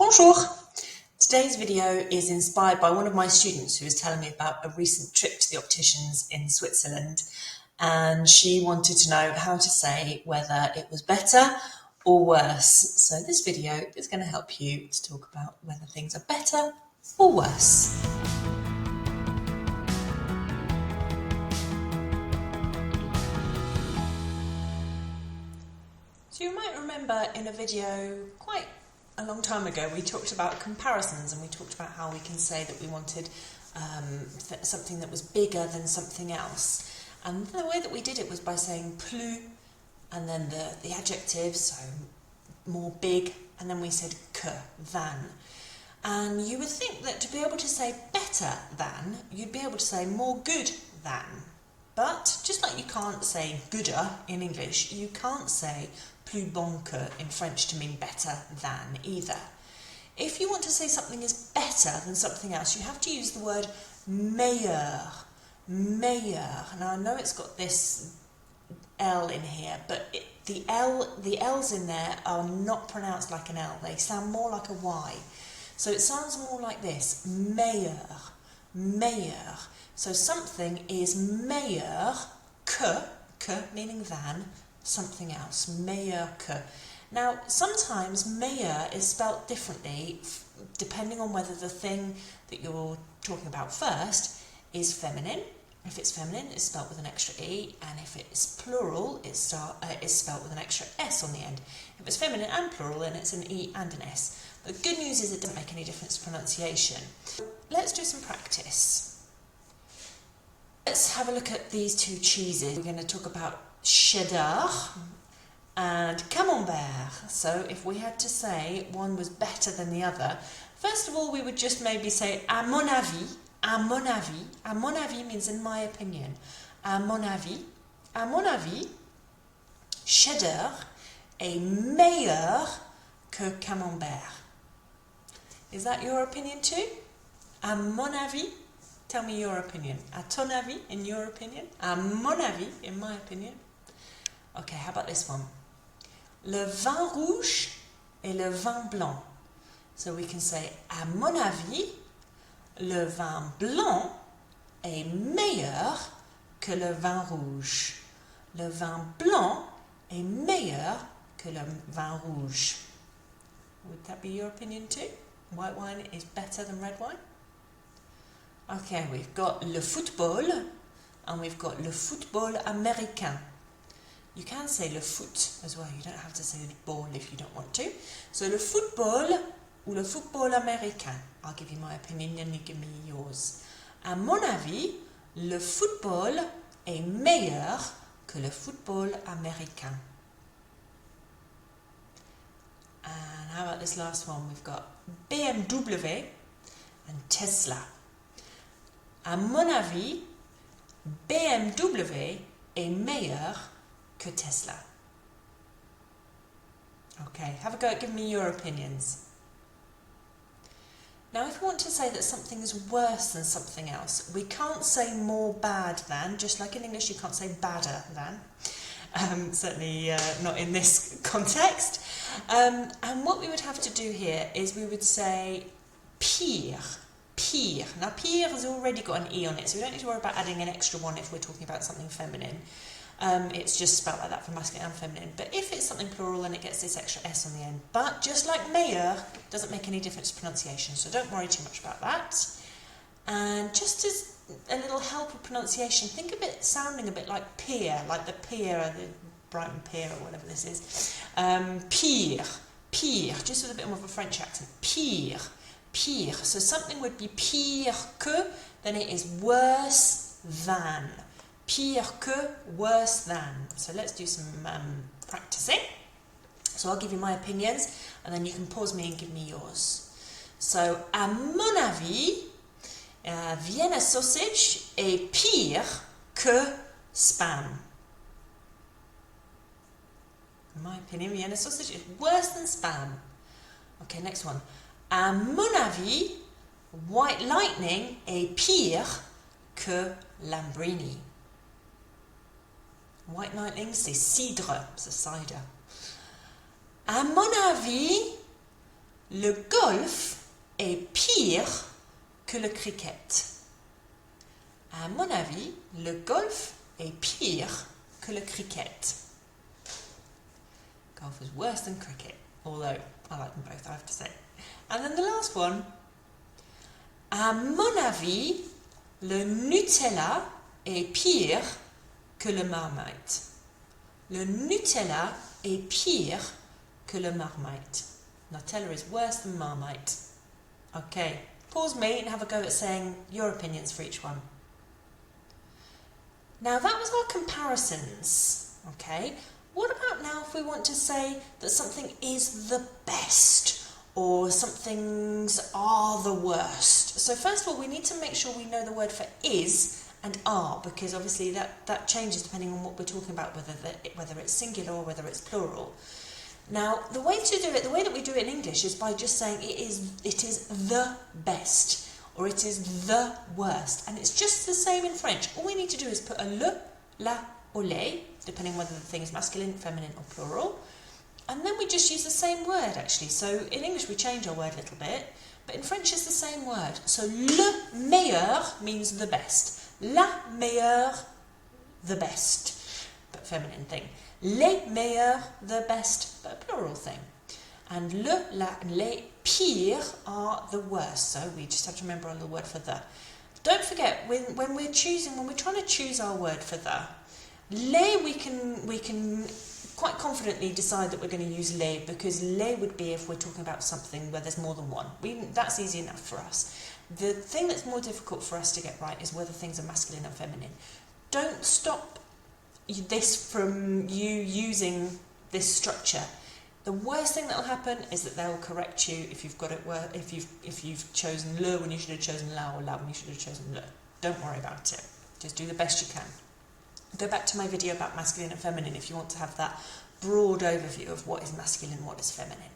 Bonjour! Today's video is inspired by one of my students who was telling me about a recent trip to the opticians in Switzerland, and she wanted to know how to say whether it was better or worse. So this video is going to help you to talk about whether things are better or worse. So you might remember in a video quite a long time ago we talked about comparisons, and we talked about how we can say that we wanted something that was bigger than something else. And the way that we did it was by saying plus and then the adjective, so more big, and then we said que, than. And you would think that to be able to say better than, you'd be able to say more good than. But just like you can't say gooder in English, you can't say plus bon que in French to mean better than either. If you want to say something is better than something else, you have to use the word meilleur. Meilleur. Now I know it's got this L in here, but the L's in there are not pronounced like an L. They sound more like a Y. So it sounds more like this, meilleur, meilleur. So something is meilleur que meaning than, something else, meilleur que. Now, sometimes meilleur is spelt differently depending on whether the thing that you're talking about first is feminine. If it's feminine, it's spelt with an extra E, and if it's plural, it's spelt with an extra S on the end. If it's feminine and plural, then it's an E and an S. The good news is it doesn't make any difference to pronunciation. Let's do some practice. Let's have a look at these two cheeses. We're going to talk about cheddar and camembert. So if we had to say one was better than the other, first of all we would just maybe say à mon avis. À mon avis. À mon avis means in my opinion. À mon avis, cheddar est meilleur que camembert. Is that your opinion too? À mon avis? Tell me your opinion. À ton avis, in your opinion? À mon avis, in my opinion? Okay, how about this one? Le vin rouge et le vin blanc. So we can say, à mon avis, le vin blanc est meilleur que le vin rouge. Le vin blanc est meilleur que le vin rouge. Would that be your opinion too? White wine is better than red wine? Okay, we've got le football and we've got le football américain. You can say le foot as well, you don't have to say the ball if you don't want to. So le football ou le football américain. I'll give you my opinion and you give me yours. À mon avis, le football est meilleur que le football américain. And how about this last one? We've got BMW and Tesla. À mon avis, BMW est meilleur que Tesla. Okay, have a go at giving me your opinions. Now, if we want to say that something is worse than something else, we can't say more bad than, just like in English you can't say badder than. Certainly not in this context. And what we would have to do here is we would say pire. Pire. Now, pire has already got an E on it, so we don't need to worry about adding an extra one if we're talking about something feminine. It's just spelled like that for masculine and feminine. But if it's something plural, then it gets this extra S on the end. But just like meilleur, doesn't make any difference to pronunciation, so don't worry too much about that. And just as a little help with pronunciation, think of it sounding a bit like pire, like the pier, the Brighton Pier or whatever this is. Pire, pire, just with a bit more of a French accent. Pire, pire. So something would be pire que, then it is worse than. Pire que, worse than. So let's do some practicing. So I'll give you my opinions and then you can pause me and give me yours. So, à mon avis, Vienna sausage est pire que Spam. In my opinion, Vienna sausage is worse than Spam. Okay, next one. À mon avis, White Lightning est pire que Lambrini. White Lightning, c'est cidre, c'est cider. À mon avis, le golf est pire que le cricket. À mon avis, le golf est pire que le cricket. Golf is worse than cricket, although I like them both, I have to say. And then the last one. À mon avis, le Nutella est pire que le Marmite. Le Nutella est pire que le Marmite. Nutella is worse than Marmite. Okay, pause me and have a go at saying your opinions for each one. Now that was our comparisons, okay? What about now if we want to say that something is the best or some things are the worst? So first of all, we need to make sure we know the word for is and are, because obviously that changes depending on what we're talking about, whether it's singular or whether it's plural. Now, the way to do it, the way that we do it in English is by just saying it is the best or it is the worst, and it's just the same in French. All we need to do is put a le, la, or les, depending on whether the thing is masculine, feminine or plural, and then we just use the same word actually. So in English we change our word a little bit, but in French it's the same word. So le meilleur means the best, la meilleure, the best, but feminine thing. Les meilleurs, the best, but a plural thing. And le, la, and les pires are the worst. So we just have to remember on the word for the. Don't forget, when we're trying to choose our word for the, les we can quite confidently decide that we're going to use les, because les would be if we're talking about something where there's more than one. That's easy enough for us. The thing that's more difficult for us to get right is whether things are masculine or feminine. Don't stop this from you using this structure. The worst thing that will happen is that they will correct you if you've got it if you've chosen le when you should have chosen la, or la when you should have chosen le. Don't worry about it. Just do the best you can. Go back to my video about masculine and feminine if you want to have that broad overview of what is masculine and what is feminine.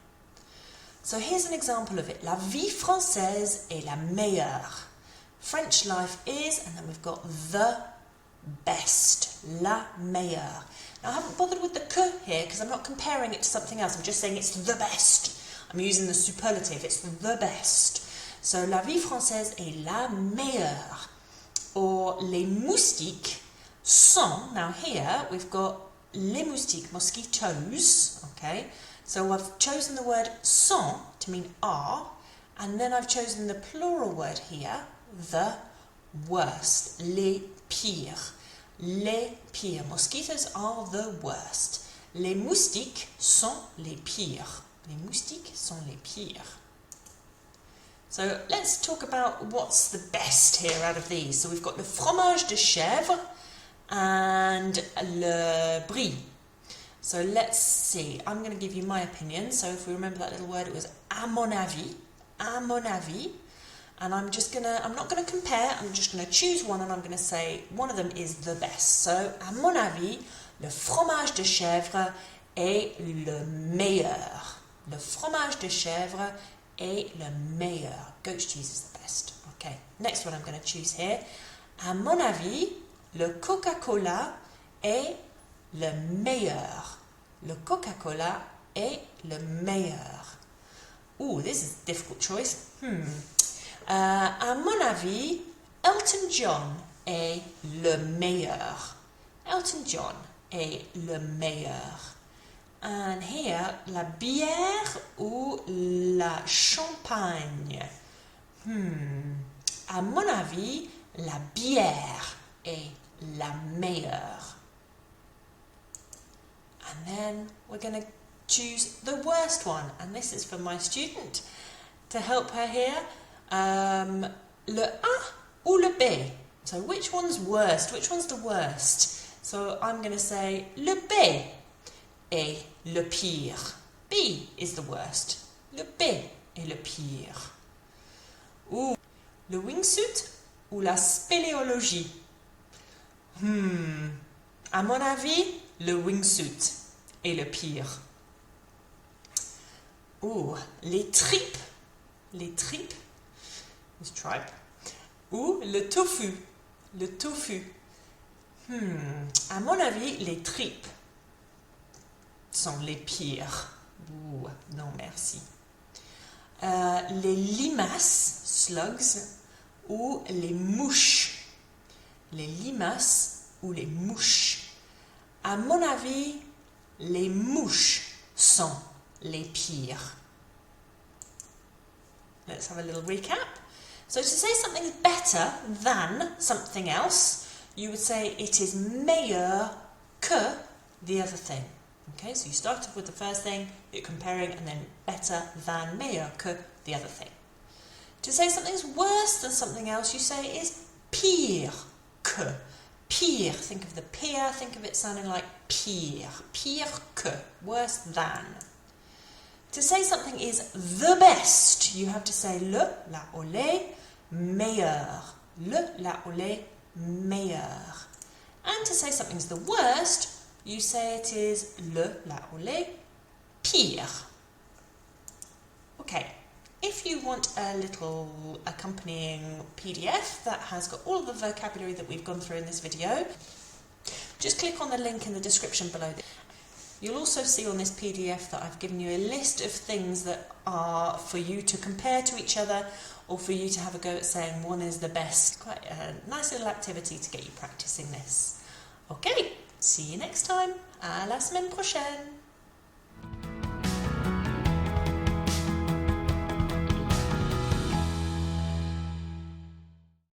So here's an example of it. La vie française est la meilleure. French life is, and then we've got the best, la meilleure. Now I haven't bothered with the que here because I'm not comparing it to something else. I'm just saying it's the best. I'm using the superlative, it's the best. So la vie française est la meilleure. Or les moustiques sont, now here we've got les moustiques, mosquitoes, okay? So I've chosen the word sont to mean are, and then I've chosen the plural word here, the worst, les pires. Les pires. Mosquitoes are the worst. Les moustiques sont les pires. Les moustiques sont les pires. So let's talk about what's the best here out of these. So we've got le fromage de chèvre and le brie. So let's see. I'm going to give you my opinion. So if we remember that little word, it was à mon avis. À mon avis. And I'm not going to compare, I'm just going to choose one and I'm going to say one of them is the best. So, à mon avis, le fromage de chèvre est le meilleur. Le fromage de chèvre est le meilleur. Goat cheese is the best. Okay, next one I'm going to choose here. À mon avis, le Coca-Cola est le meilleur. Le Coca-Cola est le meilleur. Ooh, this is a difficult choice. À mon avis, Elton John est le meilleur. Elton John est le meilleur. And here, la bière ou la champagne? À mon avis, la bière est la meilleure. And then we're going to choose the worst one. And this is for my student to help her here. Le A ou le B? So which one's worst? Which one's the worst? So I'm going to say le B est le pire. B is the worst. Le B est le pire. Ou le wingsuit ou la spéléologie? À mon avis, le wingsuit est le pire. Ou les tripes? Les tripes? This tripe. Ou le tofu. Le tofu. À mon avis, les tripes sont les pires. Ouh, non merci. les limaces, slugs, ou les mouches. Les limaces ou les mouches. À mon avis, les mouches sont les pires. Let's have a little recap. So to say something is better than something else, you would say it is meilleur que the other thing. Okay, so you start off with the first thing, you're comparing, and then better than, meilleur que the other thing. To say something is worse than something else, you say it is pire que. Pire, think of the pire, think of it sounding like pire. Pire que, worse than. To say something is the best, you have to say le, la ou les, meilleur. Le, la ou les, meilleur. And to say something's the worst, you say it is le, la ou les, pire. Okay, if you want a little accompanying PDF that has got all of the vocabulary that we've gone through in this video, just click on the link in the description below. You'll also see on this PDF that I've given you a list of things that are for you to compare to each other or for you to have a go at saying one is the best. Quite a nice little activity to get you practicing this. Okay, see you next time. À la semaine prochaine.